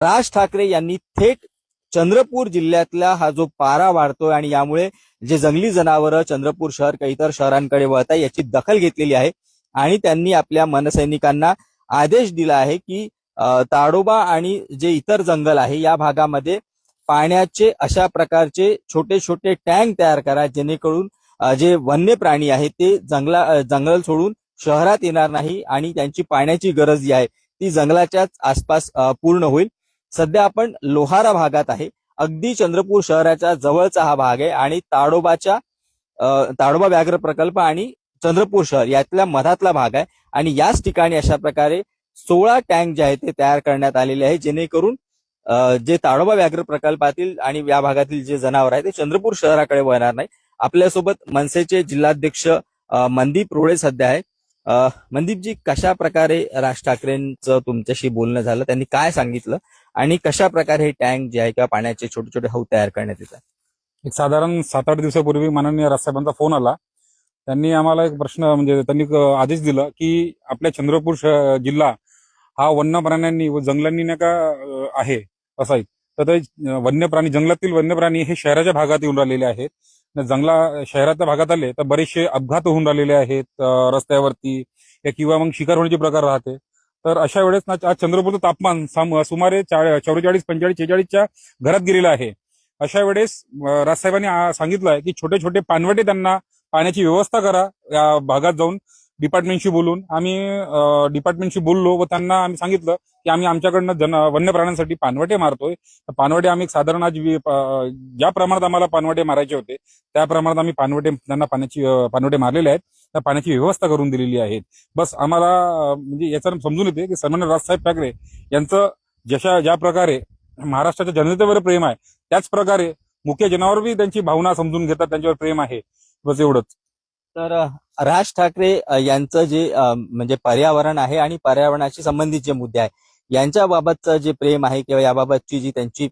राज ठाकरे यांनी थेट चंद्रपूर जिल्ह्यातला हा जो पारा वाढतोय आणि यामुळे जे जंगली जनावरं चंद्रपूर शहर काही इतर शहरांकडे वळत आहे याची दखल घेतलेली आहे आणि त्यांनी आपल्या मनसैनिकांना आदेश दिला आहे की ताडोबा आणि जे इतर जंगल आहे या भागामध्ये पाण्याचे अशा प्रकारचे छोटे छोटे टँक तयार करा जेणेकरून जे वन्य प्राणी आहेत ते जंगल सोडून शहरात येणार नाही आणि त्यांची पाण्याची गरज जी आहे ती जंगलाच्याच आसपास पूर्ण होईल। सध्या आपण लोहारा भागात आहे, अगदी चंद्रपूर शहराच्या जवळचा हा भाग आहे आणि ताडोबा व्याघ्र प्रकल्प आणि चंद्रपूर शहर यातल्या मधातला भाग आहे आणि याच ठिकाणी अशा प्रकारे 16 टँक जे आहेत ते तयार करण्यात आलेले आहे जेणेकरून जे ताडोबा व्याघ्र प्रकल्पातील आणि या भागातील जे जनावर आहे ते चंद्रपूर शहराकडे वळणार नाही। आपल्यासोबत मनसेचे जिल्हाध्यक्ष मनदीप रोळे सध्या आहे। मनदीपजी, कशा प्रकारे राज ठाकरेंचं तुमच्याशी बोलणं झालं, त्यांनी काय सांगितलं आणि कशा प्रकारे हे टँक जे आहे किंवा पाण्याचे छोटे छोटे हौद तयार करण्यात येतात? एक साधारण 7-8 दिवसापूर्वी माननीय राजसाहेबांचा फोन आला। त्यांनी आम्हाला एक प्रश्न म्हणजे त्यांनी आदेश दिला की आपल्या चंद्रपूर जिल्हा हा वन्य प्राण्यांनी व जंगलांनी नाही का आहे असा आहे। तर ते वन्य प्राणी जंगलातील वन्य प्राणी हे शहराच्या भागात येऊन राहिलेले आहेत। शहराच्या भागात आले तर बरेचसे अपघात होऊन राहिलेले आहेत रस्त्यावरती किंवा मग शिकार होण्याचे प्रकार राहते। तर अशा वेळेस ना आज चंद्रपूरचं तापमान सुमारे 44, 45, 46च्या घरात गेलेलं आहे। अशा वेळेस राजसाहेबांनी सांगितलं आहे की छोटे छोटे पाणवटे त्यांना पाण्याची व्यवस्था करा। या भागात जाऊन डिपार्टमेंटशी बोलून आम्ही डिपार्टमेंटशी बोललो व त्यांना आम्ही सांगितलं की आम्ही आमच्याकडनं वन्य प्राण्यांसाठी पाणवटे मारतोय। पाणवटे आम्ही साधारण आज ज्या प्रमाणात आम्हाला पाणवटे मारायचे होते त्या प्रमाणात आम्ही त्यांना पाणवटे मारलेले आहेत, त्या पाण्याची व्यवस्था करून दिलेली आहे। बस आम्हाला म्हणजे याचा समजून येते की सन्माननीय राजसाहेब ठाकरे यांचं ज्या प्रकारे महाराष्ट्राच्या जनतेवर प्रेम आहे त्याच प्रकारे मुख्य जनावरही त्यांची भावना समजून घेतात, त्यांच्यावर प्रेम आहे। बस एवढंच। तर राज ठाकरे यांचं जे म्हणजे पर्यावरण आहे आणि पर्यावरणाशी संबंधित जे मुद्दे आहे यांच्याबाबतचं जे प्रेम आहे किंवा याबाबतची जी त्यांची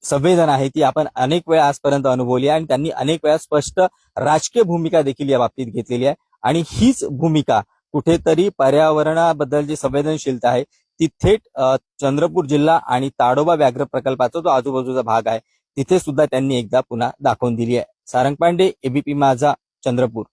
संवेदना आहे ती आपण अनेक वेळा आजपर्यंत अनुभवली आहे आणि त्यांनी अनेक वेळा स्पष्ट राजकीय भूमिका देखील या बाबतीत घेतलेली आहे आणि हीच भूमिका कुठेतरी पर्यावरणाबद्दल जी संवेदनशीलता आहे ती थेट चंद्रपूर जिल्हा आणि ताडोबा व्याघ्र प्रकल्पाचा जो आजूबाजूचा भाग आहे तिथे सुद्धा त्यांनी एकदा पुन्हा दाखवून दिली आहे। सारंग पांडे, एबीपी माझा, चंद्रपूर।